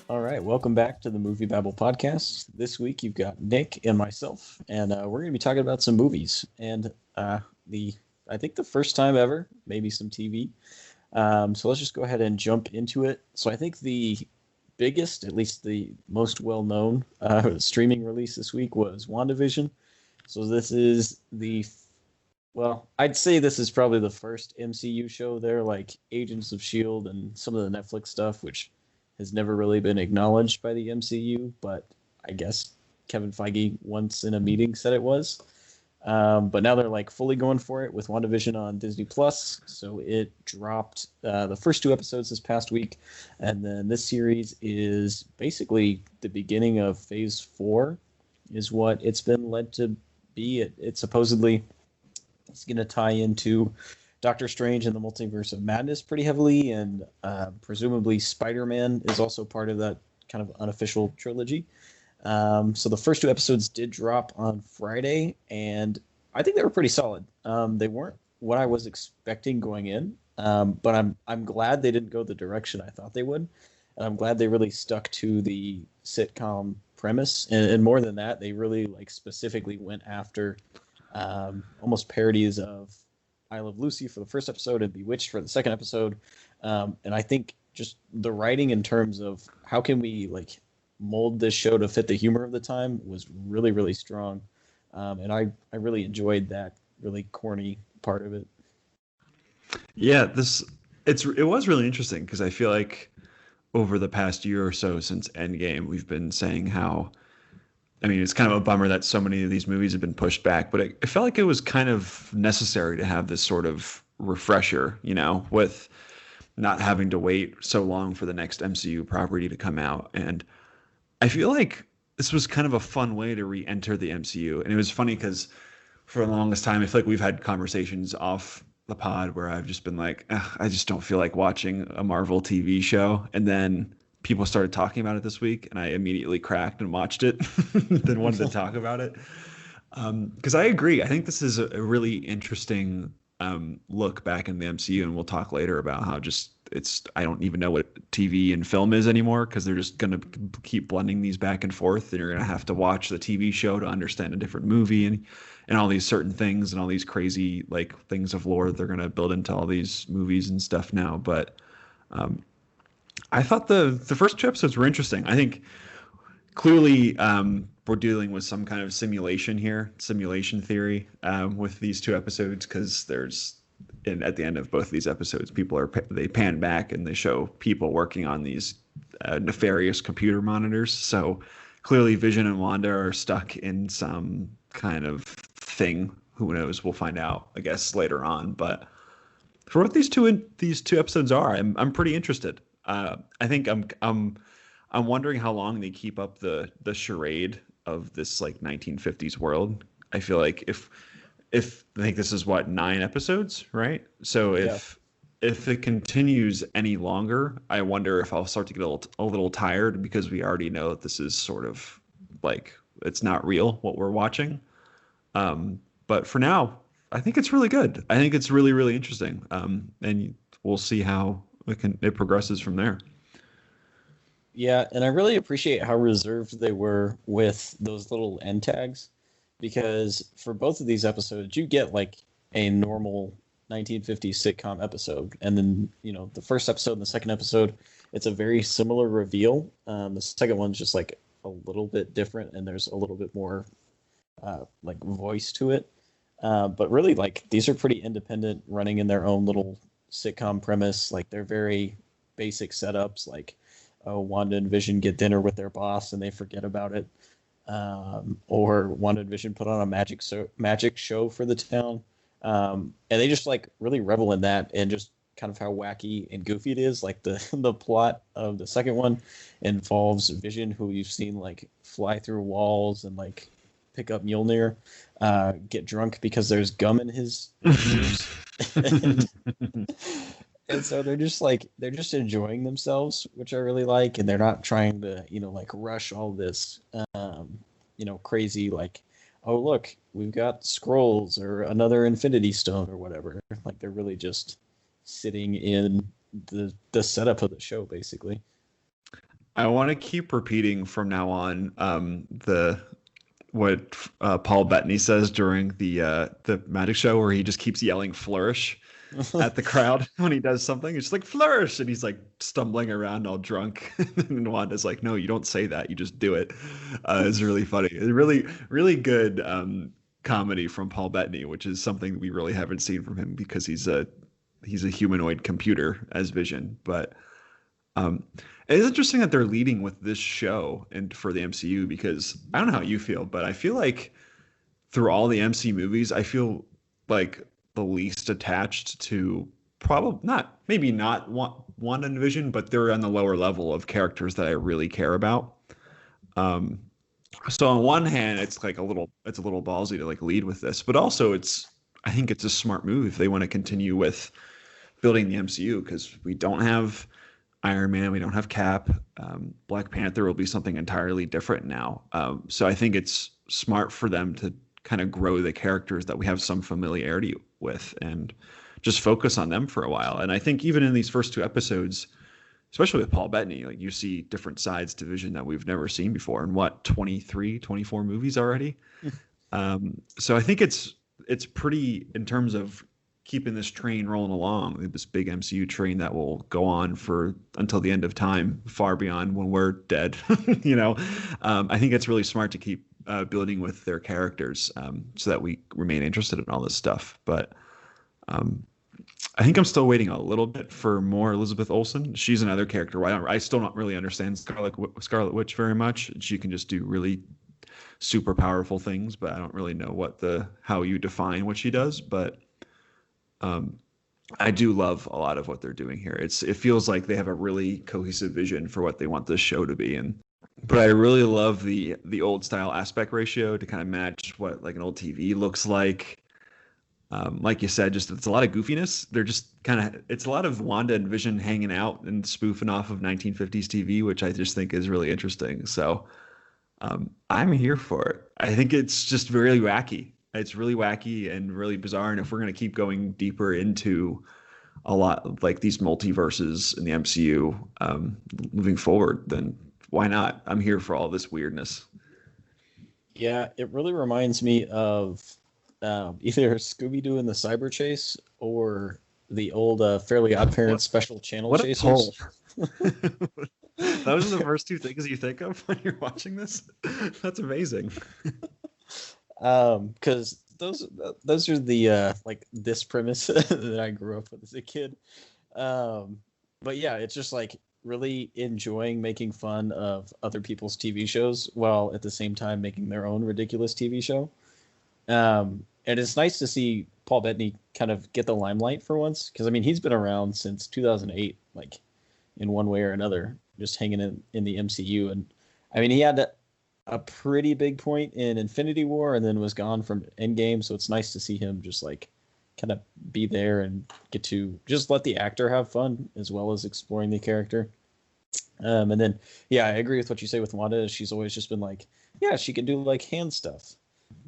All right, welcome back to the MovieBabble Podcast. This week you've got Nick and myself, and we're going to be talking about some movies and the I think the first time ever, maybe some TV. So let's just go ahead and jump into it. So I think the biggest, at least the most well-known streaming release this week was WandaVision. So this is I'd say this is probably the first MCU show there, like Agents of S.H.I.E.L.D. and some of the Netflix stuff, which has never really been acknowledged by the MCU, but I guess Kevin Feige once in a meeting said it was. But now they're like fully going for it with WandaVision on Disney Plus. So it dropped the first 2 episodes this past week, and then this series is basically the beginning of Phase 4, is what it's been led to be. It supposedly is going to tie into Doctor Strange and the Multiverse of Madness pretty heavily, and presumably Spider-Man is also part of that kind of unofficial trilogy. So the first 2 episodes did drop on Friday, and I think they were pretty solid. They weren't what I was expecting going in, but I'm glad they didn't go the direction I thought they would, and I'm glad they really stuck to the sitcom premise. And more than that, they really like specifically went after almost parodies of I Love Lucy for the first episode and Bewitched for the second episode. And I think just the writing in terms of how can we like mold this show to fit the humor of the time was really, really strong. And I really enjoyed that really corny part of it. Yeah, it was really interesting because I feel like over the past year or so since Endgame, we've been saying how, I mean, it's kind of a bummer that so many of these movies have been pushed back, but it felt like it was kind of necessary to have this sort of refresher, with not having to wait so long for the next MCU property to come out. And I feel like this was kind of a fun way to re-enter the MCU. And it was funny because for the longest time, I feel like we've had conversations off the pod where I've just been like, I just don't feel like watching a Marvel TV show. And then people started talking about it this week, and I immediately cracked and watched it, then wanted to talk about it. Because I agree. I think this is a really interesting look back in the MCU, and we'll talk later about how I don't even know what TV and film is anymore, because they're just going to keep blending these back and forth, and you're going to have to watch the TV show to understand a different movie, and all these certain things and all these crazy like things of lore they're going to build into all these movies and stuff now. But I thought the first 2 episodes were interesting. I think clearly we're dealing with some kind of simulation theory with these 2 episodes, because at the end of both of these episodes, they pan back and they show people working on these nefarious computer monitors. So clearly Vision and Wanda are stuck in some kind of thing. Who knows? We'll find out, I guess, later on. But for what these two episodes are, I'm pretty interested. I think I'm wondering how long they keep up the charade of this like 1950s world. I feel like if I think this is 9 episodes, right? So if it continues any longer, I wonder if I'll start to get a little tired, because we already know that this is sort of like it's not real what we're watching. But for now, I think it's really good. I think it's really, really interesting. And we'll see how it progresses from there. Yeah, and I really appreciate how reserved they were with those little end tags, because for both of these episodes, you get like a normal 1950s sitcom episode, and then the first episode and the second episode, it's a very similar reveal. The second one's just like a little bit different, and there's a little bit more like voice to it. But really, like, these are pretty independent, running in their own little sitcom premise. Like, they're very basic setups, like, Wanda and Vision get dinner with their boss and they forget about it, or Wanda and Vision put on a magic show for the town, and they just like really revel in that, and just kind of how wacky and goofy it is. Like the plot of the second one involves Vision, who you've seen like fly through walls and like pick up Mjolnir, get drunk because there's gum in his ears. And so they're just enjoying themselves, which I really like, and they're not trying to, like rush all this, crazy, like, oh look, we've got scrolls or another Infinity Stone or whatever. Like, they're really just sitting in the setup of the show, basically. I want to keep repeating from now on the what Paul Bettany says during the magic show, where he just keeps yelling "flourish" at the crowd when he does something. It's like "flourish," and he's like stumbling around all drunk. And Wanda's like, "No, you don't say that. You just do it." It's really funny. It's really, really good comedy from Paul Bettany, which is something we really haven't seen from him because he's a humanoid computer as Vision. But um, it's interesting that they're leading with this show and for the MCU, because I don't know how you feel, but I feel like through all the MC movies, I feel like the least attached to probably not, maybe not WandaVision, but they're on the lower level of characters that I really care about. Um, so on one hand, it's a little ballsy to like lead with this, but also I think it's a smart move if they want to continue with building the MCU, because we don't have Iron Man, we don't have Cap. Black Panther will be something entirely different now. So I think it's smart for them to kind of grow the characters that we have some familiarity with and just focus on them for a while. And I think even in these first two episodes, especially with Paul Bettany, like you see different sides to Vision that we've never seen before in 23, 24 movies already. So I think it's pretty, in terms of keeping this train rolling along, this big MCU train that will go on for until the end of time, far beyond when we're dead. I think it's really smart to keep building with their characters, so that we remain interested in all this stuff. But I think I'm still waiting a little bit for more Elizabeth Olsen. She's another character where I still don't really understand Scarlet Witch very much. She can just do really super powerful things, but I don't really know how you define what she does. But I do love a lot of what they're doing here. It feels like they have a really cohesive vision for what they want this show to be. But I really love the old style aspect ratio to kind of match what like an old TV looks like. Like you said, just it's a lot of goofiness. They're just it's a lot of Wanda and Vision hanging out and spoofing off of 1950s TV, which I just think is really interesting. So I'm here for it. I think it's just really wacky. It's really wacky and really bizarre. And if we're going to keep going deeper into a lot of like these multiverses in the MCU moving forward, then why not? I'm here for all this weirdness. Yeah, it really reminds me of either Scooby-Doo and the Cyber Chase or the old Fairly Odd Parents special channel chasers. Those are the first two things you think of when you're watching this? That's amazing. Because those are the like this premise that I grew up with as a kid. But yeah, it's just like really enjoying making fun of other people's TV shows while at the same time making their own ridiculous TV show. And it's nice to see Paul Bettany kind of get the limelight for once, because I mean he's been around since 2008, like in one way or another, just hanging in the MCU. And I mean he had a pretty big point in Infinity War and then was gone from Endgame, so it's nice to see him just like kind of be there and get to just let the actor have fun as well as exploring the character. And then yeah, I agree with what you say with Wanda. She's always just been like, yeah, she can do like hand stuff,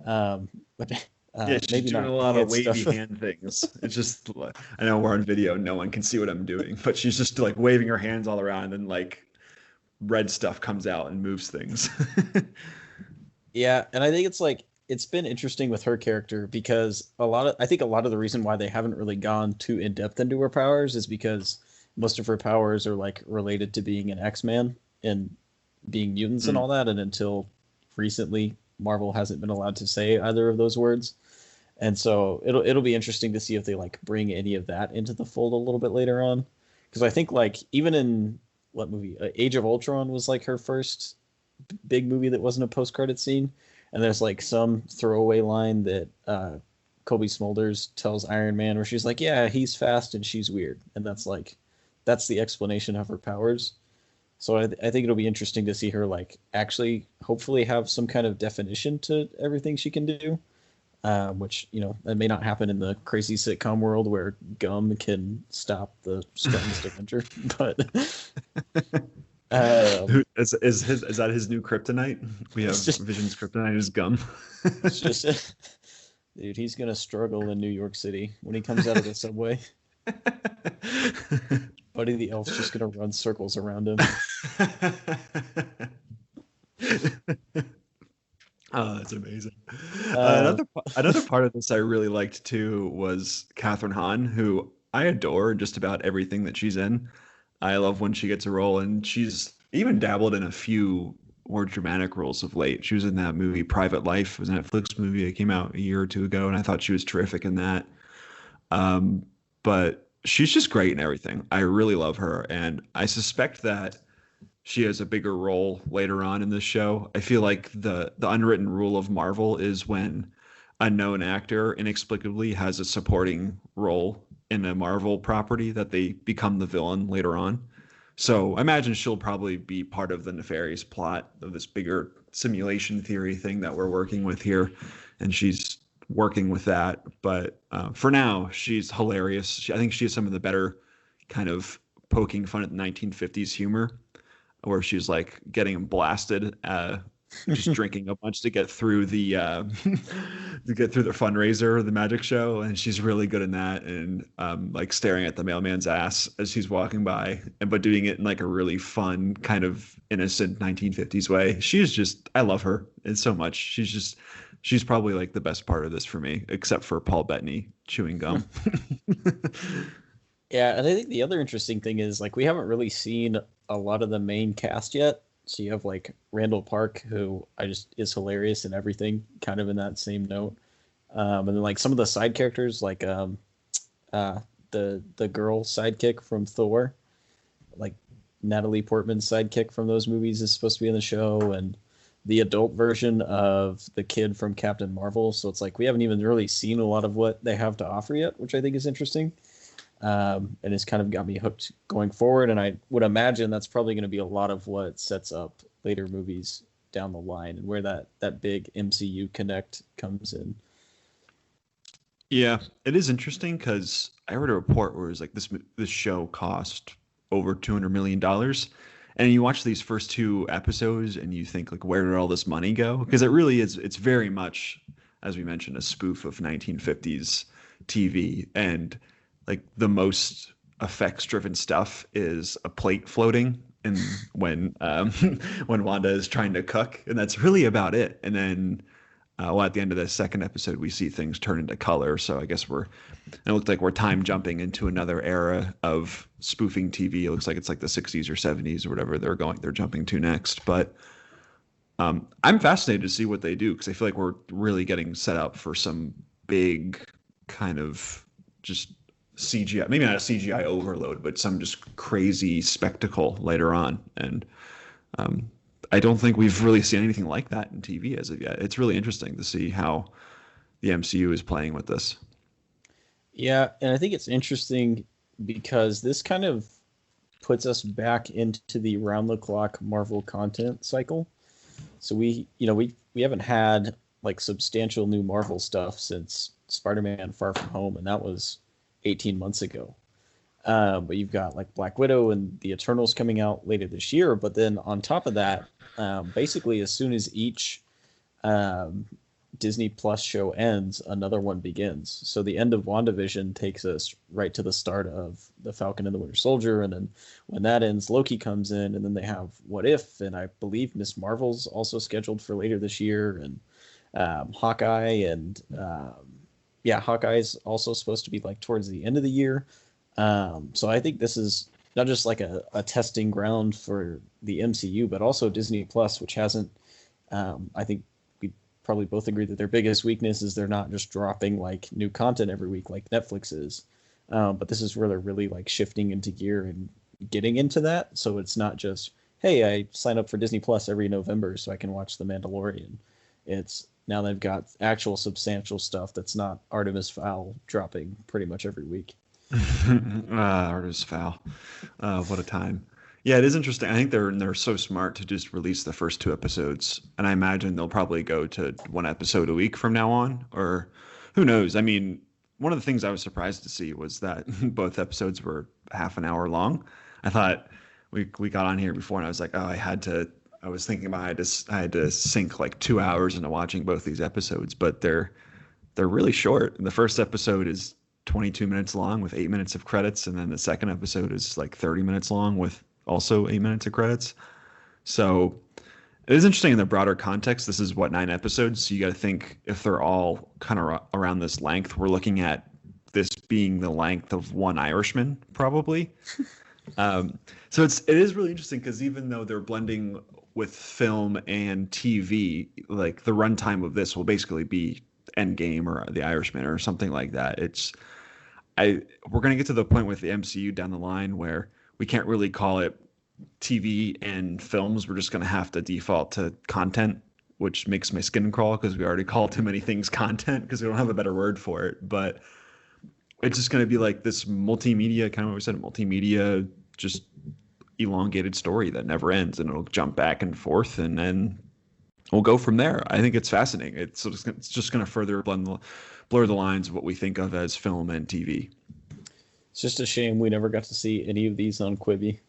but yeah, she's maybe doing not a lot of wavy stuff. hand things. It's just, I know we're on video, no one can see what I'm doing, but she's just like waving her hands all around and like red stuff comes out and moves things. Yeah, and I think it's been interesting with her character because I think a lot of the reason why they haven't really gone too in depth into her powers is because most of her powers are like related to being an X-Man and being mutants and all that, and until recently Marvel hasn't been allowed to say either of those words. And so it'll be interesting to see if they like bring any of that into the fold a little bit later on, because I think like even in what movie Age of Ultron was like her first big movie that wasn't a post-credit scene, and there's like some throwaway line that Kobe Smulders tells Iron Man where she's like, yeah, he's fast and she's weird, and that's the explanation of her powers. So I think it'll be interesting to see her like actually hopefully have some kind of definition to everything she can do, which that may not happen in the crazy sitcom world where gum can stop the strongest Avenger, but Is that his new kryptonite? We have Vision's kryptonite is gum. It's just, dude, he's gonna struggle in New York City when he comes out of the subway. Buddy the Elf's just gonna run circles around him. Oh, that's amazing. Uh, Another part of this I really liked too was Kathryn Hahn, who I adore in just about everything that she's in. I love when she gets a role, and she's even dabbled in a few more dramatic roles of late. She was in that movie Private Life, it was a Netflix movie that came out a year or two ago, and I thought she was terrific in that. Um, but she's just great in everything. I really love her, and I suspect that she has a bigger role later on in the show. I feel like the unwritten rule of Marvel is when a known actor inexplicably has a supporting role in a Marvel property that they become the villain later on. So I imagine she'll probably be part of the nefarious plot of this bigger simulation theory thing that we're working with here, and she's working with that. But for now, she's hilarious. I think she has some of the better kind of poking fun at the 1950s humor, where she's like getting blasted, just drinking a bunch to get through the fundraiser, the magic show, and she's really good in that, and like staring at the mailman's ass as he's walking by, and but doing it in like a really fun kind of innocent 1950s way. She's just, I love her and so much. She's probably like the best part of this for me, except for Paul Bettany chewing gum. yeah, and I think the other interesting thing is like we haven't really seen a lot of the main cast yet. So you have like Randall Park, who I just is hilarious in everything, kind of in that same note. And then like some of the side characters, like the girl sidekick from Thor, like Natalie Portman's sidekick from those movies is supposed to be in the show, and the adult version of the kid from Captain Marvel. So it's like we haven't even really seen a lot of what they have to offer yet, which I think is interesting. And it's kind of got me hooked going forward. And I would imagine that's probably going to be a lot of what sets up later movies down the line and where that big MCU connect comes in. Yeah, it is interesting because I read a report where it was like this show cost over $200 million, and you watch these first two episodes and you think like, where did all this money go? Because it really is. It's very much, as we mentioned, a spoof of 1950s TV, and like the most effects driven stuff is a plate floating and when when Wanda is trying to cook, and that's really about it. And then well, at the end of the second episode, we see things turn into color. So I guess it looked like we're time jumping into another era of spoofing TV. It looks like it's like the 60s or 70s or whatever they're jumping to next. But I'm fascinated to see what they do, because I feel like we're really getting set up for some big kind of just CGI, maybe not a CGI overload, but some just crazy spectacle later on. And I don't think we've really seen anything like that in TV as of yet. It's really interesting to see how the MCU is playing with this. Yeah, and I think it's interesting because this kind of puts us back into the round the clock Marvel content cycle. So we haven't had like substantial new Marvel stuff since Spider-Man Far From Home, and that was 18 months ago. But you've got like Black Widow and the Eternals coming out later this year. But then on top of that, basically as soon as each Disney Plus show ends, another one begins. So the end of WandaVision takes us right to the start of the Falcon and the Winter Soldier. And then when that ends, Loki comes in, and then they have What If, and I believe Miss Marvel's also scheduled for later this year, and Hawkeye, and Hawkeye's also supposed to be like towards the end of the year. So I think this is not just like a testing ground for the MCU, but also Disney Plus, which hasn't, I think we probably both agree that their biggest weakness is they're not just dropping like new content every week like Netflix is. But this is where they're really like shifting into gear and getting into that. So it's not just, hey, I sign up for Disney Plus every November so I can watch The Mandalorian. It's now they've got actual substantial stuff that's not Artemis Fowl dropping pretty much every week. Artemis Fowl. What a time. Yeah, it is interesting. I think they're so smart to just release the first two episodes, and I imagine they'll probably go to one episode a week from now on, or who knows. I mean, one of the things I was surprised to see was that both episodes were half an hour long. I thought we got on here before, and I was like, I was thinking about I had to sink like 2 hours into watching both these episodes, but they're really short. And the first episode is 22 minutes long with 8 minutes of credits, and then the second episode is like 30 minutes long with also 8 minutes of credits. So it is interesting in the broader context. This is what, 9 episodes. So you got to think if they're all kind of around this length, we're looking at this being the length of one Irishman, probably. So it is really interesting because even though they're blending with film and TV, like the runtime of this will basically be Endgame or The Irishman or something like that. We're going to get to the point with the MCU down the line where we can't really call it TV and films. We're just going to have to default to content, which makes my skin crawl because we already call too many things content because we don't have a better word for it. But it's just going to be like this multimedia, kind of what we said, multimedia, just elongated story that never ends, and it'll jump back and forth, and then we'll go from there. I think it's fascinating. It's just going to further blur the lines of what we think of as film and TV. It's just a shame we never got to see any of these on Quibi.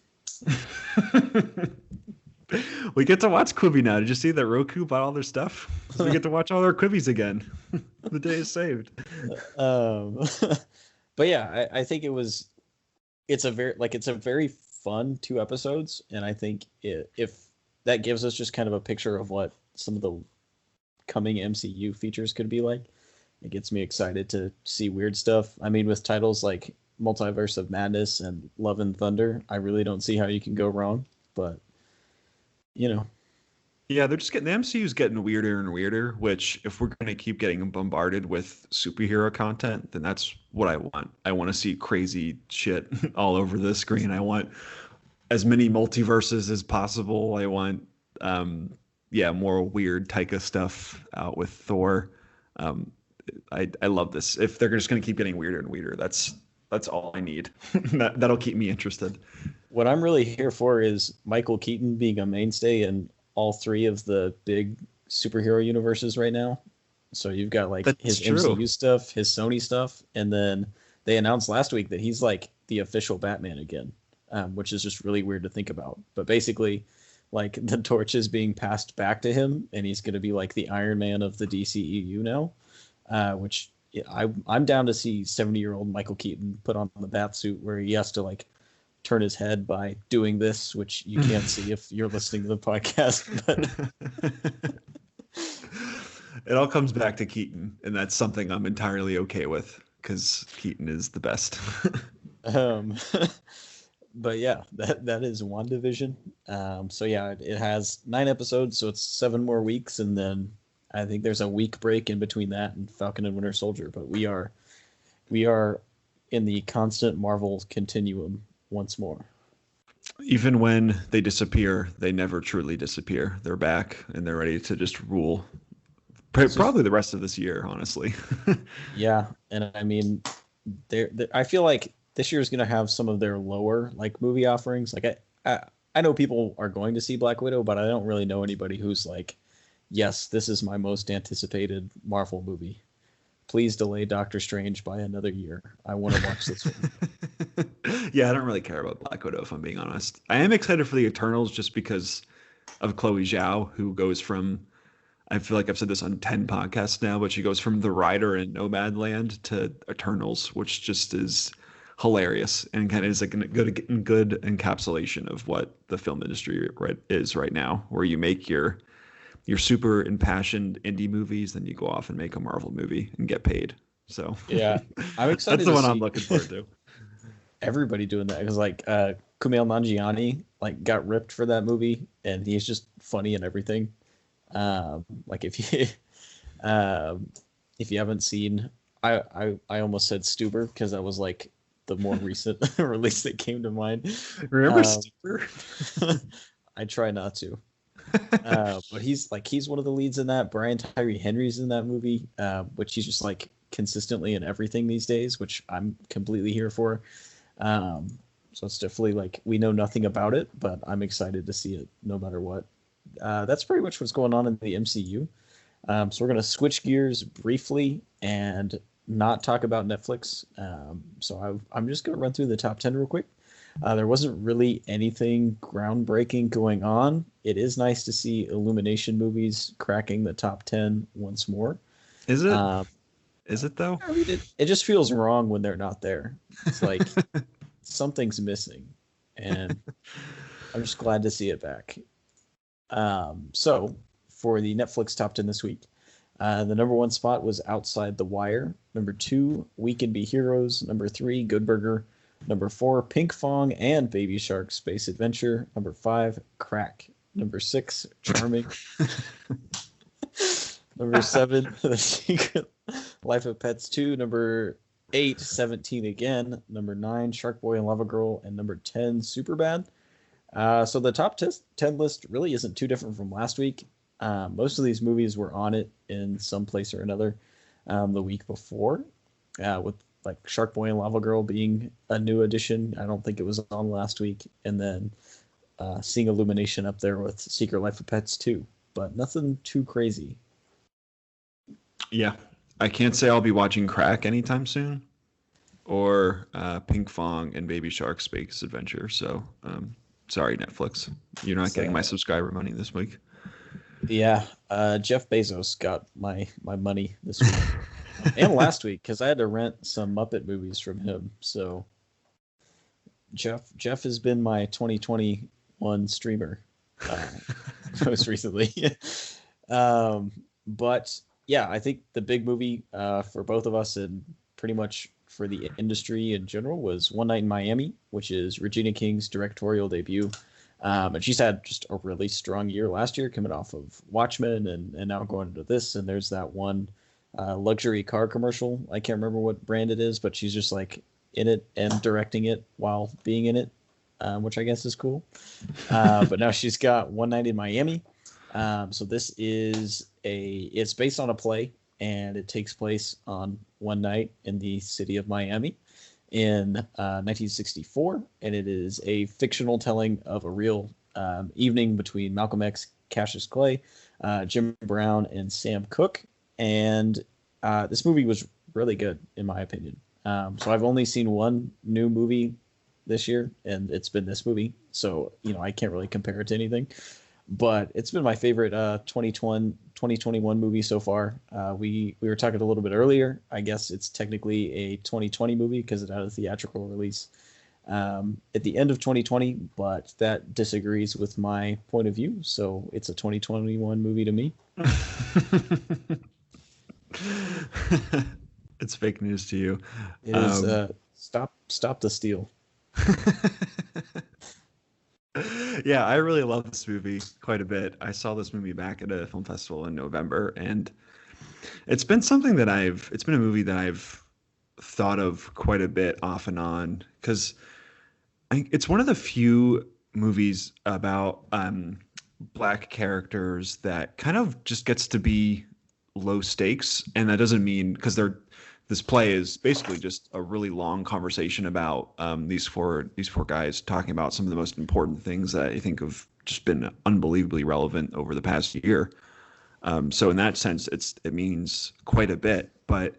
We get to watch Quibi now. Did you see that Roku bought all their stuff? So we get to watch all our Quibis again. The day is saved. But yeah, I think it's a very fun 2 episodes, and I think if that gives us just kind of a picture of what some of the coming MCU features could be like, it gets me excited to see weird stuff. I mean, with titles like Multiverse of Madness and Love and Thunder, I really don't see how you can go wrong. But yeah, they're just the MCU's getting weirder and weirder, which if we're going to keep getting bombarded with superhero content, then that's what I want. I want to see crazy shit all over the screen. I want as many multiverses as possible. I want, more weird Taika stuff out with Thor. I love this. If they're just going to keep getting weirder and weirder, that's all I need. That'll keep me interested. What I'm really here for is Michael Keaton being a mainstay in all 3 of the big superhero universes right now. So you've got like his MCU stuff, his Sony stuff, and then they announced last week that he's like the official Batman again, which is just really weird to think about. But basically, like the torch is being passed back to him, and he's going to be like the Iron Man of the DCEU now, which I'm down to see 70-year-old Michael Keaton put on the bat suit where he has to like turn his head by doing this, which you can't see if you're listening to the podcast. But it all comes back to Keaton, and that's something I'm entirely okay with because Keaton is the best. But yeah, that is WandaVision. So yeah, it has 9 episodes, so it's 7 more weeks, and then I think there's a week break in between that and Falcon and Winter Soldier. But we are in the constant Marvel continuum once more. Even when they disappear, they never truly disappear. They're back, and they're ready to just rule. Probably the rest of this year, honestly. Yeah, and I mean, I feel like this year is going to have some of their lower like movie offerings. Like I know people are going to see Black Widow, but I don't really know anybody who's like, yes, this is my most anticipated Marvel movie. Please delay Doctor Strange by another year. I want to watch this one. Yeah, I don't really care about Black Widow, if I'm being honest. I am excited for the Eternals just because of Chloe Zhao, who goes from, I feel like I've said this on 10 podcasts now, but she goes from The Rider in Nomadland to Eternals, which just is hilarious and kind of is like a good encapsulation of what the film industry is right now, where you make your super impassioned indie movies, then you go off and make a Marvel movie and get paid. So yeah, I'm excited. That's the one I'm looking forward to. Everybody doing that because like Kumail Nanjiani like got ripped for that movie, and he's just funny and everything. Like if you haven't seen, I almost said Stuber because that was like the more recent release that came to mind. Remember Stuber? I try not to. But he's one of the leads in that. Brian Tyree Henry's in that movie, which he's just like consistently in everything these days, which I'm completely here for. So it's definitely like we know nothing about it, but I'm excited to see it no matter what. That's pretty much what's going on in the MCU. So we're gonna switch gears briefly and not talk about Netflix. So I'm just gonna run through the top 10 real quick. There wasn't really anything groundbreaking going on. It is nice to see Illumination movies cracking the top 10 once more. Is it? Is it though? I mean, it just feels wrong when they're not there. It's like something's missing, and I'm just glad to see it back. So for the Netflix top 10 this week, the number one spot was Outside the Wire. Number 2, We Can Be Heroes. Number 3, Good Burger. Number 4, Pinkfong and Baby Shark Space Adventure. Number 5, Crack. Number 6, Charming. Number 7, The Secret Life of Pets 2. Number 8, 17 Again. Number 9, Shark Boy and Lava Girl. And number 10, Superbad. So the top 10 list really isn't too different from last week. Most of these movies were on it in some place or another the week before, with like Shark Boy and Lava Girl being a new addition. I don't think it was on last week. And then seeing Illumination up there with Secret Life of Pets 2, but nothing too crazy. Yeah, I can't say I'll be watching Crack anytime soon, or Pinkfong and Baby Shark Space Adventure. So sorry, Netflix, you're not getting my subscriber money this week. Yeah, Jeff Bezos got my money this week and last week because I had to rent some Muppet movies from him. So Jeff has been my 2021 streamer most recently. But yeah, I think the big movie for both of us and pretty much for the industry in general was One Night in Miami, which is Regina King's directorial debut. And she's had just a really strong year last year, coming off of Watchmen and now going into this. And there's that one luxury car commercial. I can't remember what brand it is, but she's just like in it and directing it while being in it, which I guess is cool. But now she's got One Night in Miami. So this is it's based on a play, and it takes place on one night in the city of Miami in 1964, and it is a fictional telling of a real evening between Malcolm X, Cassius Clay, Jim Brown, and Sam Cooke. And this movie was really good, in my opinion. So I've only seen one new movie this year, and it's been this movie. So, I can't really compare it to anything. But it's been my favorite 2021 movie so far. We were talking a little bit earlier. I guess it's technically a 2020 movie because it had a theatrical release at the end of 2020, but that disagrees with my point of view. So it's a 2021 movie to me. It's fake news to you. It is stop the steal. Yeah, I really love this movie quite a bit. I saw this movie back at a film festival in November, and it's been a movie that I've thought of quite a bit off and on, because it's one of the few movies about Black characters that kind of just gets to be low stakes. And that doesn't mean, because this play is basically just a really long conversation about these four guys talking about some of the most important things that I think have just been unbelievably relevant over the past year. So in that sense, it means quite a bit. But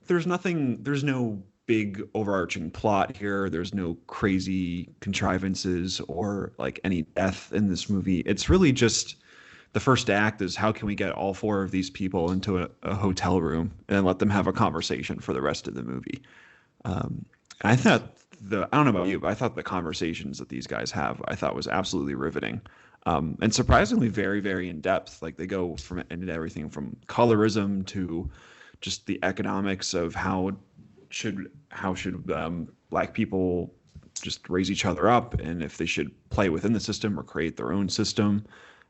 there's no big overarching plot here. There's no crazy contrivances or like any death in this movie. It's really just, the first act is how can we get all four of these people into a hotel room and then let them have a conversation for the rest of the movie. I thought I don't know about you, but I thought the conversations that these guys have, I thought was absolutely riveting. And surprisingly very, very in depth. Like they go into everything from colorism to just the economics of how should Black people just raise each other up, and if they should play within the system or create their own system.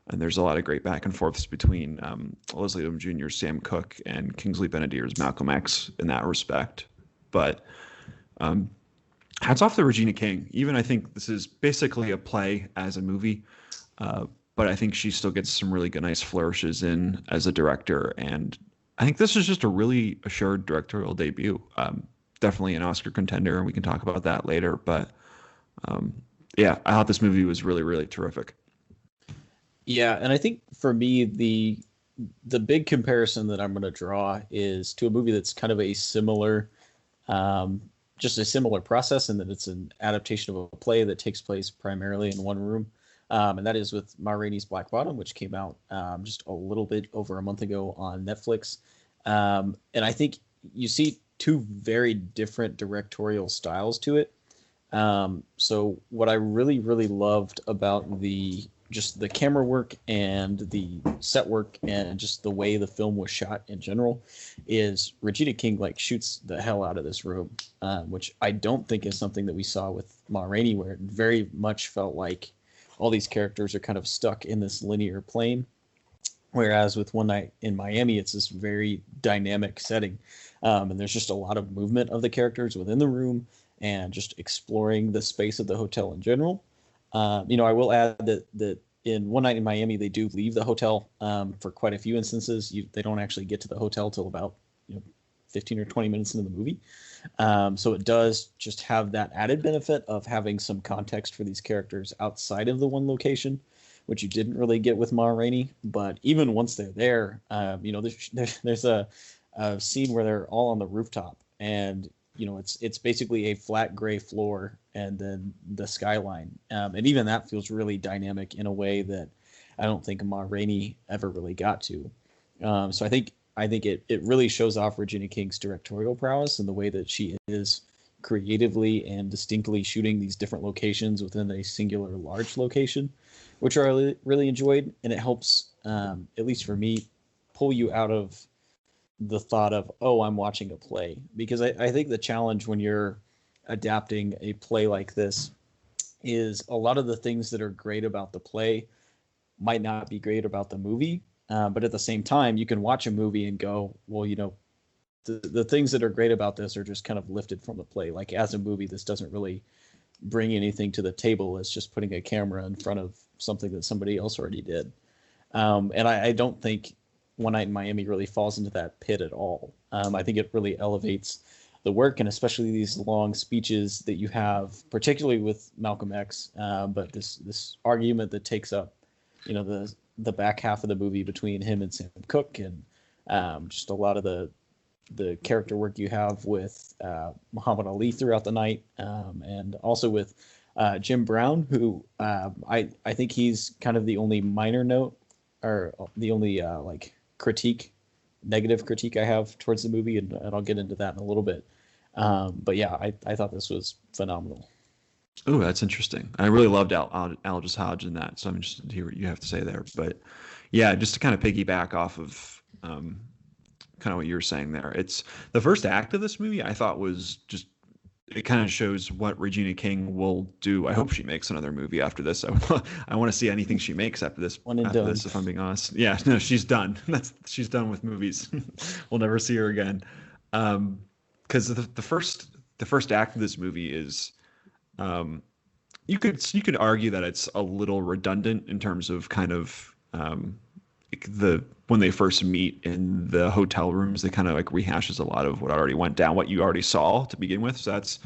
And there's a lot of great back and forths between Leslie Odom Jr.'s Sam Cooke and Kingsley Ben-Adir's Malcolm X in that respect. But hats off to Regina King. Even I think this is basically a play as a movie, but I think she still gets some really good, nice flourishes in as a director. And I think this is just a really assured directorial debut. Definitely an Oscar contender, and we can talk about that later. But yeah, I thought this movie was really, really terrific. Yeah, and I think for me, the big comparison that I'm going to draw is to a movie that's kind of a similar, just a similar process, in that it's an adaptation of a play that takes place primarily in one room, and that is with Ma Rainey's Black Bottom, which came out just a little bit over a month ago on Netflix. And I think, you see two very different directorial styles to it. So what I really, really loved about just the camera work and the set work and just the way the film was shot in general is Regina King like shoots the hell out of this room, which I don't think is something that we saw with Ma Rainey, where it very much felt like all these characters are kind of stuck in this linear plane. Whereas with One Night in Miami, it's this very dynamic setting. And there's just a lot of movement of the characters within the room and just exploring the space of the hotel in general. I will add that in One Night in Miami, they do leave the hotel for quite a few instances. They don't actually get to the hotel till about 15 or 20 minutes into the movie. So it does just have that added benefit of having some context for these characters outside of the one location, which you didn't really get with Ma Rainey. But even once they're there, there's a scene where they're all on the rooftop, and it's basically a flat gray floor and then the skyline, and even that feels really dynamic in a way that I don't think Ma Rainey ever really got to. So I think it really shows off Regina King's directorial prowess and the way that she is creatively and distinctly shooting these different locations within a singular large location, which I really, really enjoyed. And it helps, at least for me, pull you out of the thought of, oh, I'm watching a play. Because I think the challenge when you're adapting a play like this is a lot of the things that are great about the play might not be great about the movie. But at the same time, you can watch a movie and go, well, the things that are great about this are just kind of lifted from the play. Like as a movie, this doesn't really bring anything to the table. It's just putting a camera in front of something that somebody else already did. And I don't think One Night in Miami really falls into that pit at all. I think it really elevates the work, and especially these long speeches that you have, particularly with Malcolm X. But this argument that takes up, the back half of the movie between him and Sam Cooke, and just a lot of the character work you have with Muhammad Ali throughout the night, and also with Jim Brown, who I think he's kind of the only minor note, or the only negative critique I have towards the movie, and I'll get into that in a little bit. But yeah, I thought this was phenomenal. Oh, that's interesting. I really loved Aldous Hodge in that, so I'm interested to hear what you have to say there. But yeah, just to kind of piggyback off of kind of what you were saying there, it's the first act of this movie I thought was just, it kind of shows what Regina King will do. I hope she makes another movie after this. I want to see anything she makes after this. If I'm being honest. Yeah, no, she's done. She's done with movies. We'll never see her again. Because the first act of this movie is, you could argue that it's a little redundant in terms of kind of when they first meet in the hotel rooms, they kind of like rehashes a lot of what already went down, what you already saw to begin with. So that's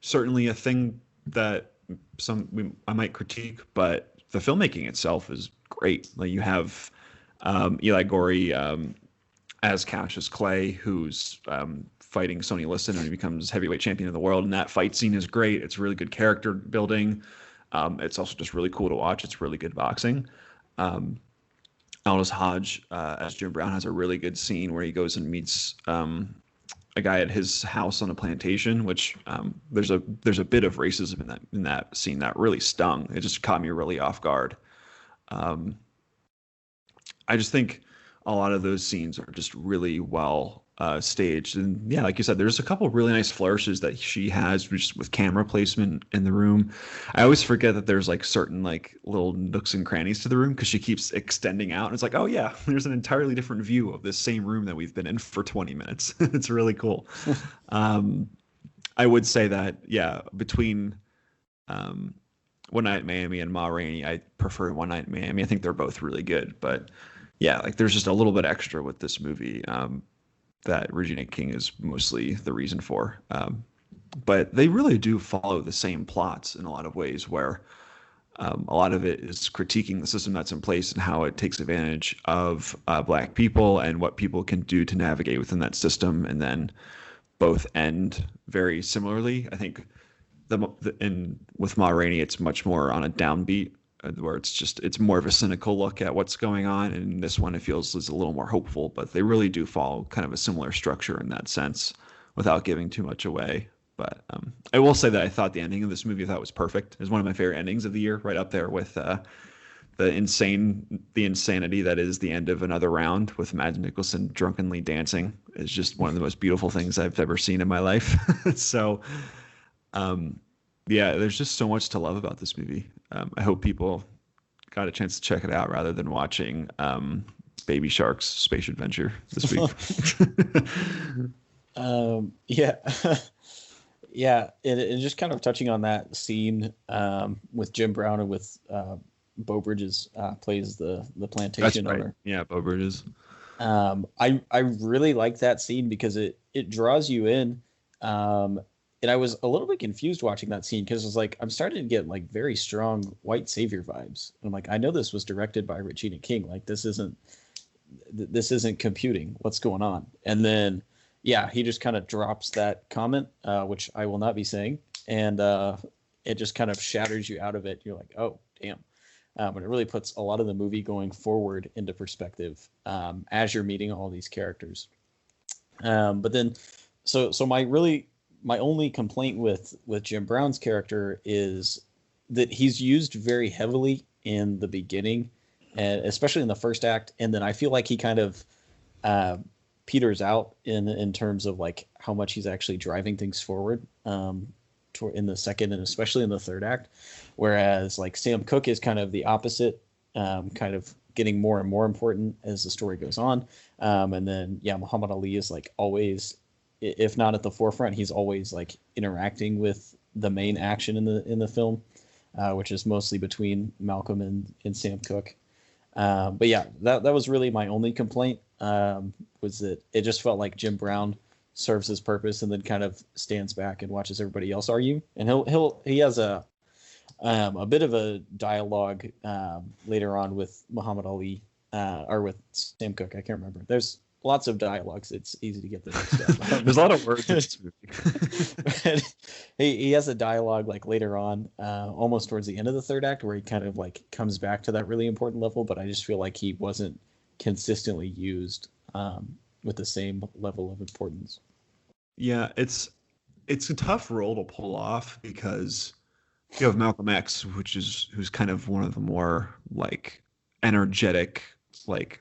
certainly a thing that I might critique, but the filmmaking itself is great. Like you have Eli Gorey as Cassius Clay, who's fighting Sonny Liston, and he becomes heavyweight champion of the world. And that fight scene is great. It's really good character building. It's also just really cool to watch. It's really good boxing. Aldous Hodge as Jim Brown has a really good scene where he goes and meets a guy at his house on a plantation, which there's a bit of racism in that scene that really stung. It just caught me really off guard. I just think a lot of those scenes are just really well staged, and yeah, like you said, there's a couple really nice flourishes that she has just with camera placement in the room. I always forget that there's like certain like little nooks and crannies to the room because she keeps extending out, and it's like, oh yeah, there's an entirely different view of this same room that we've been in for 20 minutes. It's really cool. I would say that between One Night in Miami and Ma Rainey, I prefer One Night in Miami. I think they're both really good, but yeah, like there's just a little bit extra with this movie that Regina King is mostly the reason for. But they really do follow the same plots in a lot of ways, where a lot of it is critiquing the system that's in place and how it takes advantage of Black people and what people can do to navigate within that system. And then both end very similarly. I think with Ma Rainey, it's much more on a downbeat where it's more of a cynical look at what's going on. And this one, it feels is a little more hopeful, but they really do follow kind of a similar structure in that sense without giving too much away. But I will say that I thought the ending of this movie was perfect. It was one of my favorite endings of the year, right up there with the insanity that is the end of Another Round with Mads Mikkelsen drunkenly dancing. Is just one of the most beautiful things I've ever seen in my life. So, yeah, there's just so much to love about this movie. I hope people got a chance to check it out rather than watching Baby Shark's Space Adventure this week. Yeah. Yeah, and just kind of touching on that scene with Jim Brown and with Beau Bridges plays the plantation owner. Yeah, Beau Bridges. I really like that scene because it draws you in. And I was a little bit confused watching that scene because it was like I'm starting to get like very strong white savior vibes. And I'm like, I know this was directed by Regina King. Like this isn't computing. What's going on? And then yeah, he just kind of drops that comment, which I will not be saying, and it just kind of shatters you out of it. You're like, oh damn. And it really puts a lot of the movie going forward into perspective as you're meeting all these characters. But then, so my only complaint with Jim Brown's character is that he's used very heavily in the beginning, and especially in the first act. And then I feel like he kind of peters out in terms of like how much he's actually driving things forward in the second and especially in the third act. Whereas like Sam Cooke is kind of the opposite, kind of getting more and more important as the story goes on. And then, yeah, Muhammad Ali is like always, if not at the forefront, he's always like interacting with the main action in the film, which is mostly between Malcolm and Sam Cooke. But yeah, that was really my only complaint, was that it just felt like Jim Brown serves his purpose and then kind of stands back and watches everybody else argue. And he has a bit of a dialogue later on with Muhammad Ali or with Sam Cooke. I can't remember. There's lots of dialogues. It's easy to get the mixed up. There's a lot of words in this movie. he has a dialogue like later on, almost towards the end of the third act, where he kind of like comes back to that really important level. But I just feel like he wasn't consistently used with the same level of importance. Yeah, it's a tough role to pull off because you have Malcolm X, who's kind of one of the more like energetic like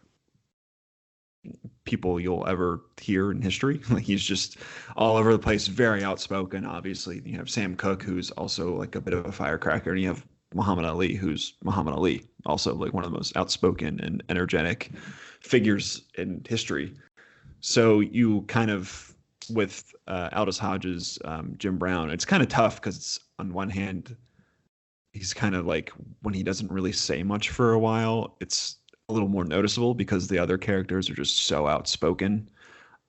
people you'll ever hear in history. Like he's just all over the place, very outspoken. Obviously, you have Sam Cooke, who's also like a bit of a firecracker, and you have Muhammad Ali, who's Muhammad Ali, also like one of the most outspoken and energetic figures in history. So you kind of with Aldous Hodge's Jim Brown, it's kind of tough because it's on one hand he's kind of like when he doesn't really say much for a while, it's a little more noticeable because the other characters are just so outspoken.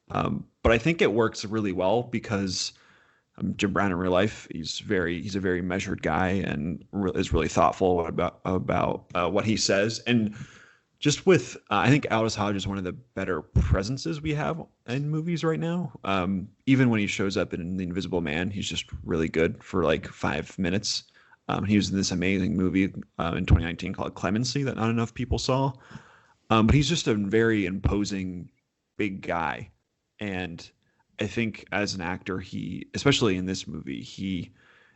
But I think it works really well because Jim Brown in real life, he's a very measured guy and is really thoughtful about what he says. And just with, I think Aldous Hodge is one of the better presences we have in movies right now. Even when he shows up in The Invisible Man, he's just really good for like 5 minutes. He was in this amazing movie in 2019 called Clemency that not enough people saw. But he's just a very imposing big guy. And I think as an actor, especially in this movie, he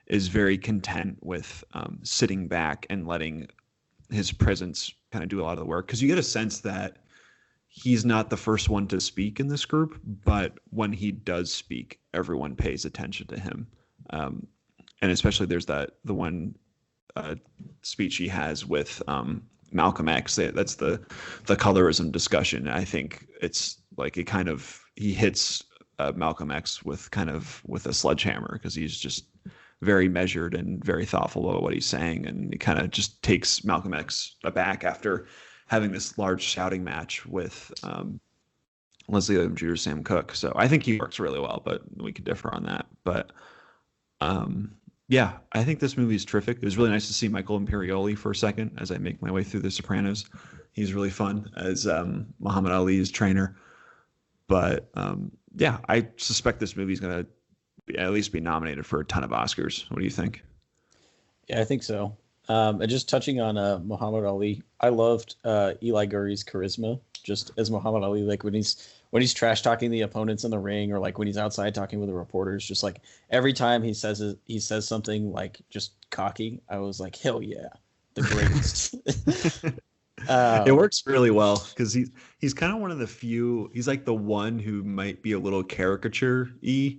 is very content with sitting back and letting his presence kind of do a lot of the work. Because you get a sense that he's not the first one to speak in this group, but when he does speak, everyone pays attention to him. And especially there's the one speech he has with Malcolm X. That's the colorism discussion. I think it's like he hits Malcolm X with a sledgehammer because he's just very measured and very thoughtful about what he's saying, and he kind of just takes Malcolm X aback after having this large shouting match with Leslie Odom Jr. Sam Cooke. So I think he works really well, but we could differ on that. But yeah, I think this movie is terrific. It was really nice to see Michael Imperioli for a second as I make my way through The Sopranos. He's really fun as Muhammad Ali's trainer. But yeah, I suspect this movie is going to at least be nominated for a ton of Oscars. What do you think? Yeah, I think so. And just touching on Muhammad Ali, I loved Eli Guri's charisma just as Muhammad Ali. Like when he's trash talking the opponents in the ring, or like when he's outside talking with the reporters, just like every time he says something like just cocky, I was like, hell yeah, the greatest. It works really well because he's kind of one of the few. He's like the one who might be a little caricature-y,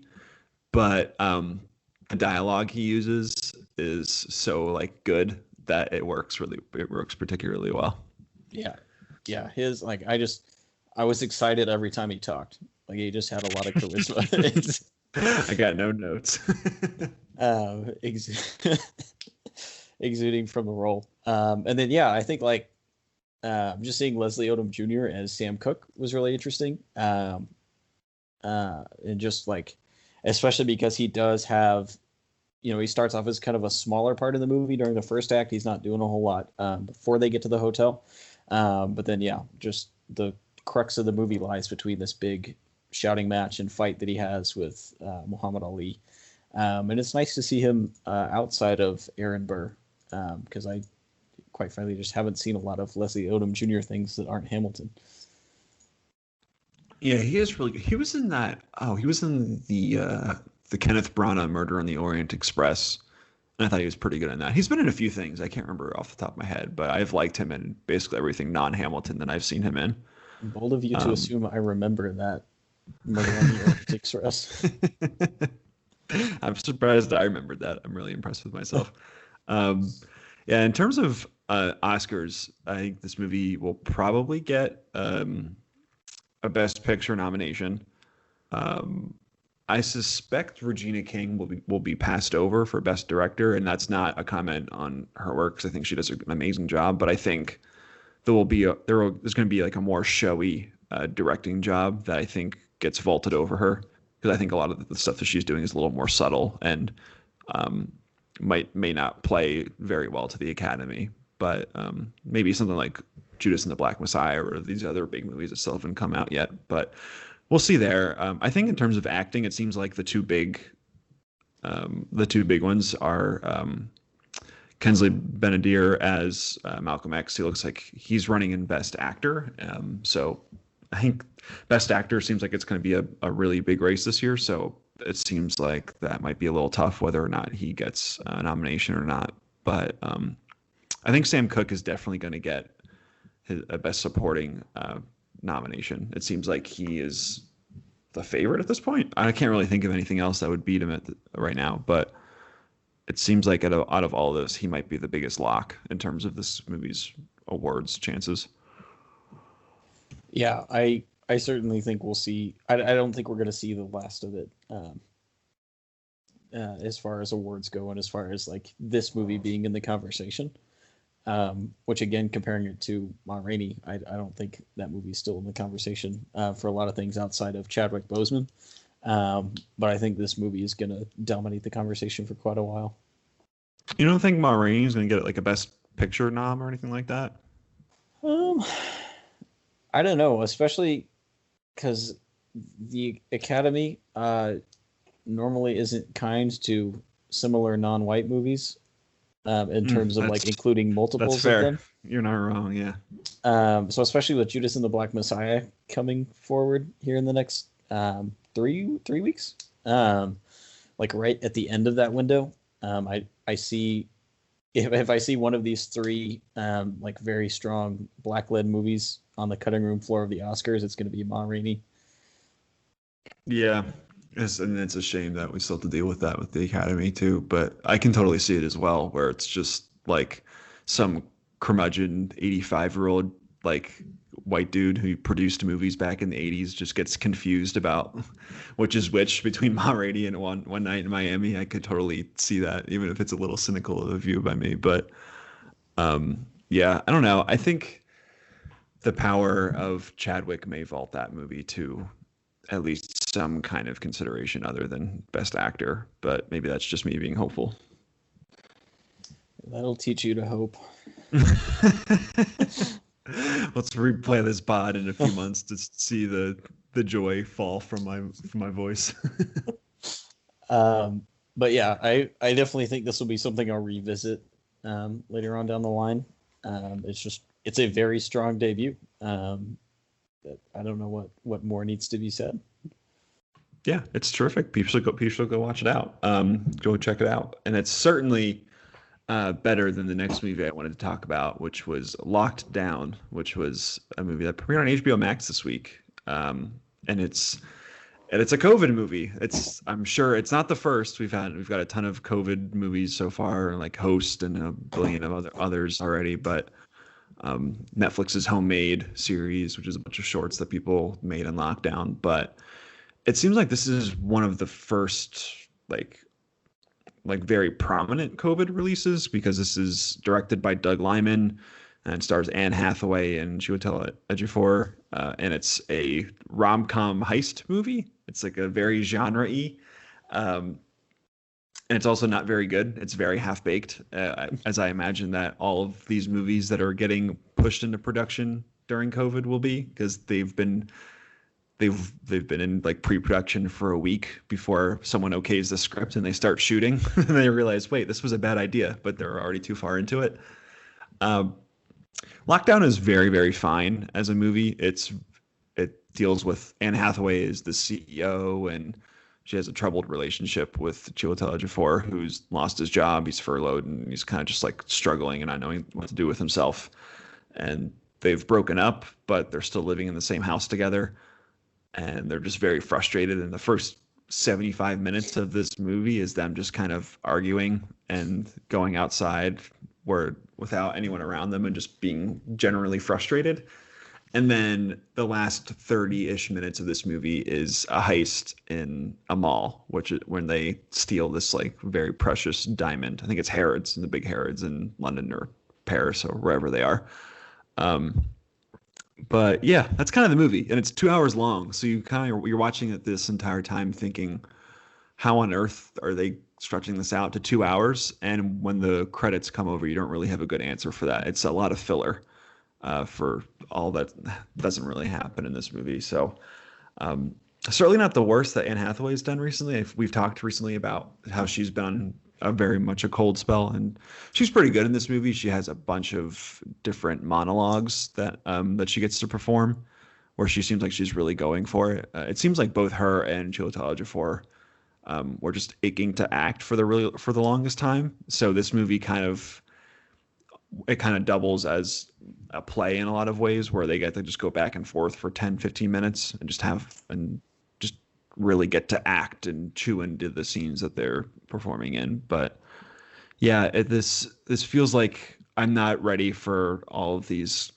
but the dialogue he uses is so like good that it works particularly well. Yeah, his like I was excited every time he talked. Like he just had a lot of charisma. I got no notes. Exuding from the role. And then yeah, I think like just seeing Leslie Odom Jr. as Sam Cooke was really interesting. And just like, especially because he does have, he starts off as kind of a smaller part of the movie during the first act. He's not doing a whole lot before they get to the hotel. But then, yeah, just the crux of the movie lies between this big shouting match and fight that he has with Muhammad Ali. And it's nice to see him outside of Aaron Burr, because I quite frankly just haven't seen a lot of Leslie Odom Jr. things that aren't Hamilton. Yeah, he is really good. He was in that. Oh, he was in the Kenneth Branagh Murder on the Orient Express, and I thought he was pretty good in that. He's been in a few things. I can't remember off the top of my head, but I've liked him in basically everything non-Hamilton that I've seen him in. Bold of you to assume I remember that Murder on the Orient Express. I'm surprised I remembered that. I'm really impressed with myself. Yeah, in terms of Oscars, I think this movie will probably get a Best Picture nomination. I suspect Regina King will be passed over for Best Director, and that's not a comment on her work because I think she does an amazing job. But I think there's going to be like a more showy directing job that I think gets vaulted over her, because I think a lot of the stuff that she's doing is a little more subtle and may not play very well to the Academy. But maybe something like Judas and the Black Messiah or these other big movies that still haven't come out yet. But we'll see there. I think in terms of acting, it seems like the two big ones are Kingsley Ben-Adir as Malcolm X. He looks like he's running in Best Actor. So I think Best Actor seems like it's going to be a really big race this year. So it seems like that might be a little tough whether or not he gets a nomination or not. But I think Sam Cooke is definitely going to get a Best Supporting nomination. It seems like he is the favorite at this point. I can't really think of anything else that would beat him right now, but it seems like out of all of this, he might be the biggest lock in terms of this movie's awards chances. Yeah, I certainly think we'll see. I don't think we're going to see the last of it as far as awards go, and as far as like this movie being in the conversation. Which again, comparing it to Ma Rainey, I don't think that movie's still in the conversation for a lot of things outside of Chadwick Boseman. But I think this movie is going to dominate the conversation for quite a while. You don't think Ma Rainey is going to get like a Best Picture nom or anything like that? I don't know, especially because the Academy normally isn't kind to similar non-white movies. In terms of like including multiples that's fair. Of them. You're not wrong, yeah. So especially with Judas and the Black Messiah coming forward here in the next 3 weeks, like right at the end of that window, I see if I see one of these three like very strong black-led movies on the cutting room floor of the Oscars, it's going to be Ma Rainey. Yeah. And it's a shame that we still have to deal with that with the Academy too, but I can totally see it as well, where it's just like some curmudgeon 85-year-old like white dude who produced movies back in the 80s just gets confused about which is which between Ma Rainey and One Night in Miami. I could totally see that, even if it's a little cynical of a view by me. But yeah, I don't know. I think the power of Chadwick may vault that movie to at least some kind of consideration other than Best Actor, but maybe that's just me being hopeful. That'll teach you to hope. Let's replay this pod in a few months to see the joy fall from my voice. But yeah, I definitely think this will be something I'll revisit later on down the line. It's a very strong debut. I don't know what more needs to be said. Yeah, it's terrific. People should go watch it out. Go check it out. And it's certainly better than the next movie I wanted to talk about, which was Locked Down, which was a movie that premiered on HBO Max this week. And it's a COVID movie. I'm sure it's not the first. We've got a ton of COVID movies so far, like Host and a billion of others already. But Netflix's Homemade series, which is a bunch of shorts that people made in lockdown. But it seems like this is one of the first like very prominent COVID releases, because this is directed by Doug Liman and stars Anne Hathaway and Chiwetel Ejiofor, and it's a rom-com heist movie. It's like a very genre-y, and it's also not very good. It's very half-baked, as I imagine that all of these movies that are getting pushed into production during COVID will be, because they've been in like pre-production for a week before someone okays the script and they start shooting and they realize, wait, this was a bad idea, but they're already too far into it. Lockdown is very, very fine as a movie. It deals with Anne Hathaway as the CEO, and she has a troubled relationship with Chiwetel Ejiofor, who's lost his job. He's furloughed and he's kind of just like struggling and not knowing what to do with himself. And they've broken up, but they're still living in the same house together. And they're just very frustrated. And the first 75 minutes of this movie is them just kind of arguing and going outside without anyone around them and just being generally frustrated. And then the last 30-ish minutes of this movie is a heist in a mall, which is when they steal this like very precious diamond. I think it's Harrods, the big Harrods in London or Paris or wherever they are. But yeah, that's kind of the movie, and it's 2 hours long. So you're watching it this entire time thinking, how on earth are they stretching this out to 2 hours? And when the credits come over, you don't really have a good answer for that. It's a lot of filler for all that doesn't really happen in this movie. So certainly not the worst that Anne Hathaway's done recently. We've talked recently about how she's been on very much a cold spell, and she's pretty good in this movie. She has a bunch of different monologues that she gets to perform, where she seems like she's really going for it. It seems like both her and Chiwetel Ejiofor were just aching to act for the longest time. So this movie kind of doubles as a play in a lot of ways, where they get to just go back and forth for 10-15 minutes and just really get to act and chew into the scenes that they're performing in. But yeah, this feels like I'm not ready for all of these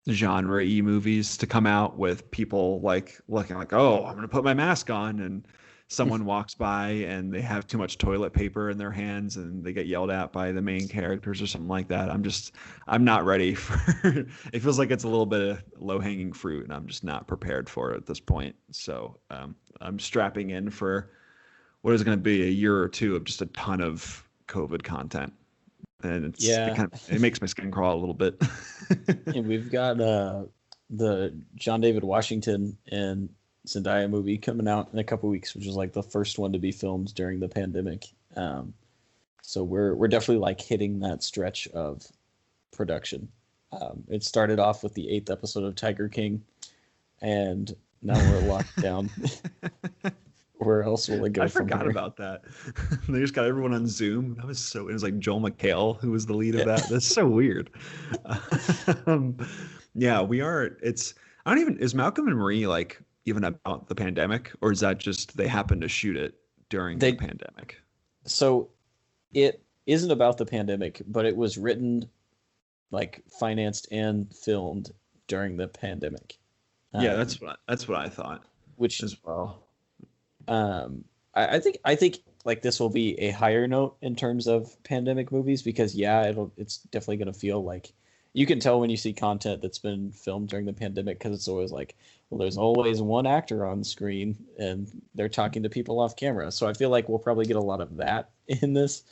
genre-y movies to come out with people like looking like, oh, I'm gonna put my mask on, and someone walks by and they have too much toilet paper in their hands and they get yelled at by the main characters or something like that. I'm not ready for it. Feels like it's a little bit of low-hanging fruit, and I'm just not prepared for it at this point. So I'm strapping in for what is going to be a year or two of just a ton of COVID content. And it makes my skin crawl a little bit. And we've got the John David Washington and Zendaya movie coming out in a couple weeks, which is like the first one to be filmed during the pandemic. So we're definitely like hitting that stretch of production. It started off with the 8th episode of Tiger King, and now we're locked down. Where else will it go? I forgot about that. They just got everyone on Zoom. It was like Joel McHale who was the lead of that. That's so weird. Yeah, we are. Is Malcolm and Marie like even about the pandemic, or is that just they happened to shoot it during the pandemic? So it isn't about the pandemic, but it was written, like financed and filmed during the pandemic. Yeah, that's what I thought. Which as well. I think like this will be a higher note in terms of pandemic movies, because it's definitely going to feel like you can tell when you see content that's been filmed during the pandemic, because it's always like, well, there's always one actor on screen and they're talking to people off camera. So I feel like we'll probably get a lot of that in this.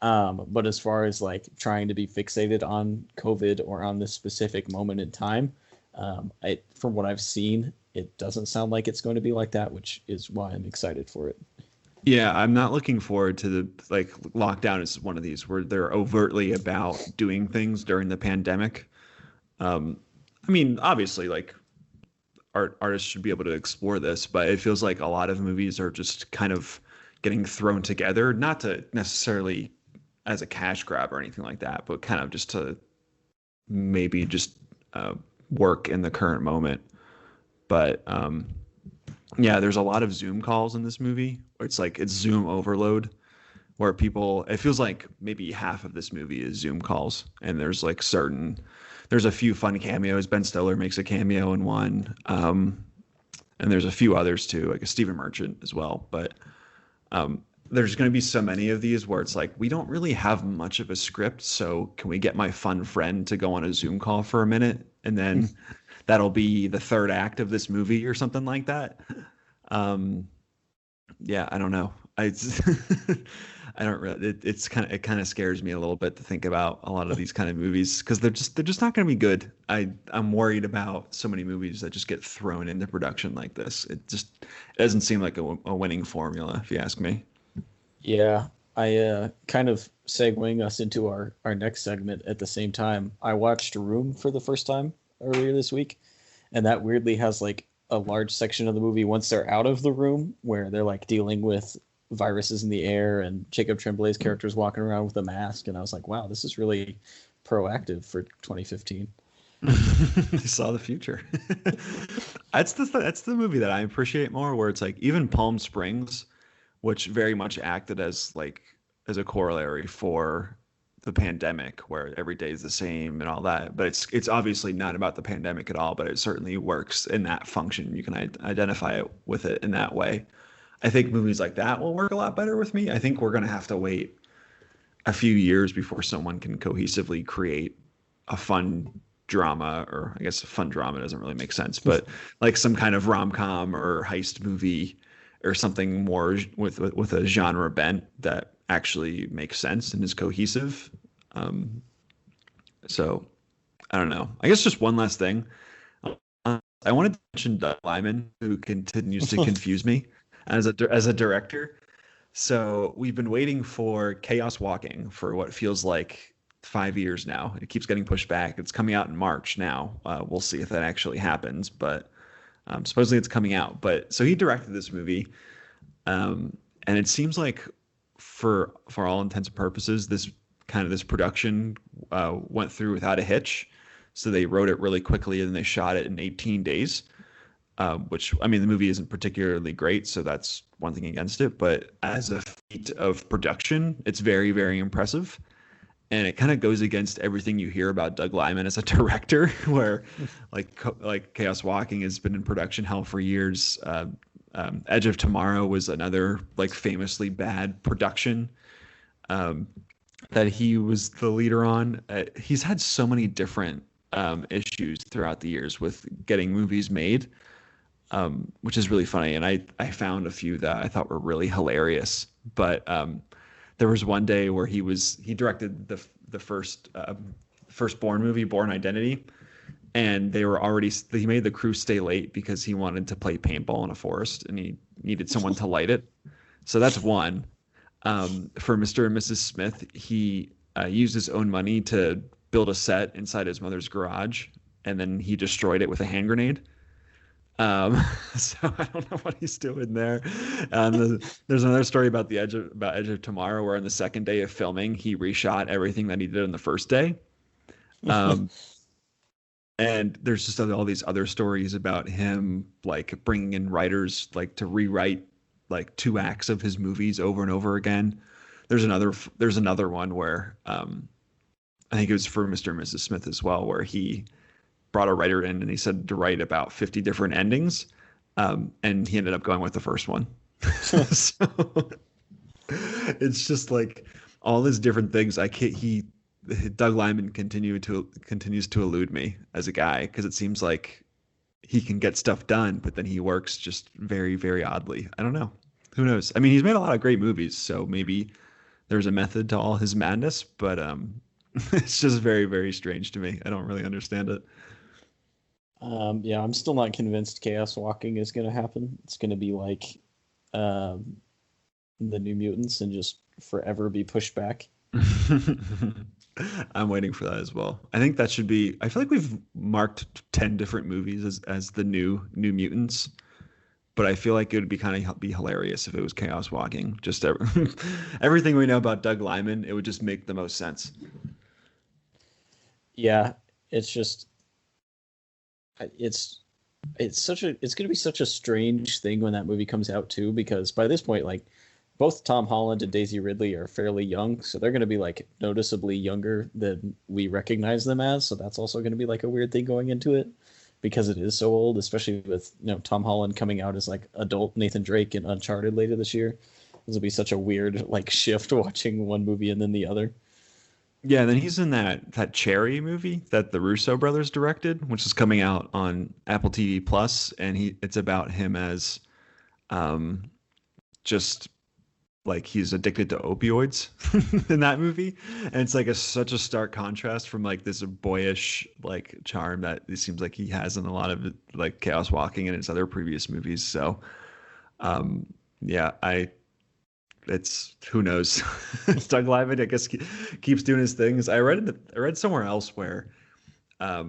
But as far as like trying to be fixated on COVID or on this specific moment in time, from what I've seen, it doesn't sound like it's going to be like that, which is why I'm excited for it. Yeah, I'm not looking forward to the like lockdown is one of these where they're overtly about doing things during the pandemic. Um, I mean, obviously, like artists should be able to explore this, but it feels like a lot of movies are just kind of getting thrown together, not to necessarily as a cash grab or anything like that, but kind of just to maybe just uh, work in the current moment. But yeah, there's a lot of Zoom calls in this movie. It's like it's Zoom overload where people it feels like maybe half of this movie is Zoom calls and there's a few fun cameos. Ben Stiller makes a cameo in one. And there's a few others too, like a Stephen Merchant as well. But there's going to be so many of these where it's like we don't really have much of a script, so can we get my fun friend to go on a Zoom call for a minute and then that'll be the third act of this movie or something like that. Um, yeah, I don't know. I don't really. It kind of scares me a little bit to think about a lot of these kind of movies because they're just not going to be good. I'm worried about so many movies that just get thrown into production like this. It doesn't seem like a winning formula, if you ask me. Yeah, I kind of segueing us into our next segment at the same time. I watched Room for the first time earlier this week, and that weirdly has like a large section of the movie once they're out of the room where they're like dealing with viruses in the air and Jacob Tremblay's character is walking around with a mask, and I was like, wow, this is really proactive for 2015. They saw the future. That's the movie that I appreciate more, where it's like even Palm Springs, which very much acted as like as a corollary for the pandemic, where every day is the same and all that. But it's obviously not about the pandemic at all. But it certainly works in that function. You can identify it with it in that way. I think movies like that will work a lot better with me. I think we're gonna have to wait a few years before someone can cohesively create a fun drama, or I guess a fun drama doesn't really make sense, but like some kind of rom-com or heist movie or something more with a genre bent that actually makes sense and is cohesive. Um, so I don't know. I guess just one last thing. I wanted to mention Doug Liman, who continues to confuse me as a director. So we've been waiting for Chaos Walking for what feels like 5 years now. It keeps getting pushed back. It's coming out in March now. We'll see if that actually happens, but supposedly it's coming out. But so he directed this movie, and it seems like for all intents and purposes, this production went through without a hitch. So they wrote it really quickly and they shot it in 18 days. Which I mean, the movie isn't particularly great, so that's one thing against it. But as a feat of production, it's very, very impressive, and it kind of goes against everything you hear about Doug Liman as a director, where like Chaos Walking has been in production hell for years. Edge of Tomorrow was another like famously bad production that he was the leader on. He's had so many different issues throughout the years with getting movies made. Which is really funny. And I found a few that I thought were really hilarious. But there was one day where he directed the first Bourne movie, Bourne Identity, and he made the crew stay late because he wanted to play paintball in a forest and he needed someone to light it. So that's one. For Mr. and Mrs. Smith, he used his own money to build a set inside his mother's garage, and then he destroyed it with a hand grenade. So I don't know what he's doing there. There's another story about Edge of Tomorrow, where on the second day of filming, he reshot everything that he did on the first day. And there's just all these other stories about him like bringing in writers like to rewrite like 2 acts of his movies over and over again. There's another one where I think it was for Mr. and Mrs. Smith as well, where he brought a writer in and he said to write about 50 different endings. And he ended up going with the first one. So it's just like all these different things. Doug Liman continues to elude me as a guy, because it seems like he can get stuff done, but then he works just very, very oddly. I don't know. Who knows? I mean, he's made a lot of great movies, so maybe there's a method to all his madness, but it's just very, very strange to me. I don't really understand it. Yeah, I'm still not convinced Chaos Walking is going to happen. It's going to be like the New Mutants and just forever be pushed back. I'm waiting for that as well. I think that should be. I feel like we've marked 10 different movies as the New Mutants, but I feel like it would be kind of be hilarious if it was Chaos Walking. Just everything we know about Doug Liman, it would just make the most sense. Yeah, it's just it's going to be such a strange thing when that movie comes out too, because by this point, like, both Tom Holland and Daisy Ridley are fairly young, so they're going to be like noticeably younger than we recognize them as. So that's also going to be like a weird thing going into it, because it is so old, especially with, you know, Tom Holland coming out as like adult Nathan Drake in Uncharted later this year. This will be such a weird like shift watching one movie and then the other. Yeah, and then he's in that Cherry movie that the Russo brothers directed, which is coming out on Apple TV Plus, and it's about him as just like he's addicted to opioids in that movie, and it's like such a stark contrast from like this boyish like charm that it seems like he has in a lot of like Chaos Walking and his other previous movies. So yeah, it's who knows. Doug Liman, I guess, keeps doing his things. I read somewhere else where a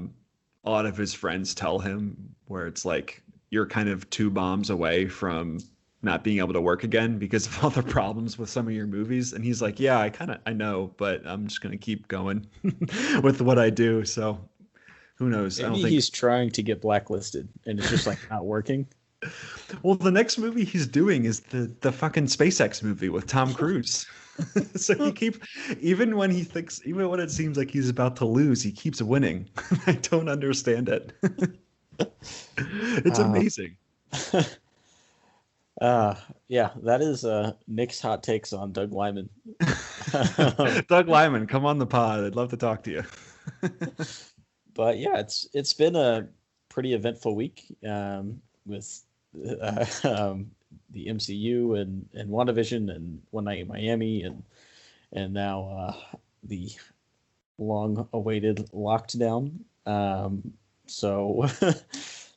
lot of his friends tell him where it's like you're kind of 2 bombs away from not being able to work again because of all the problems with some of your movies. And he's like, yeah, I know, but I'm just going to keep going with what I do. So who knows? Maybe I don't think he's trying to get blacklisted and it's just like not working. Well, the next movie he's doing is the fucking SpaceX movie with Tom Cruise. So even when it seems like he's about to lose, he keeps winning. I don't understand it. It's amazing. Yeah, that is Nick's hot takes on Doug Liman. Doug Liman, come on the pod. I'd love to talk to you. But yeah, it's been a pretty eventful week with the MCU and WandaVision and One Night in Miami and now the long-awaited lockdown. So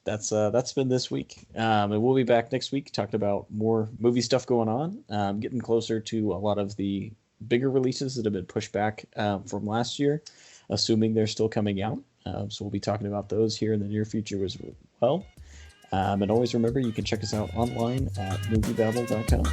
that's been this week, and we'll be back next week talking about more movie stuff going on, getting closer to a lot of the bigger releases that have been pushed back from last year, assuming they're still coming out. So we'll be talking about those here in the near future as well. And always remember, you can check us out online at MovieBabble.com.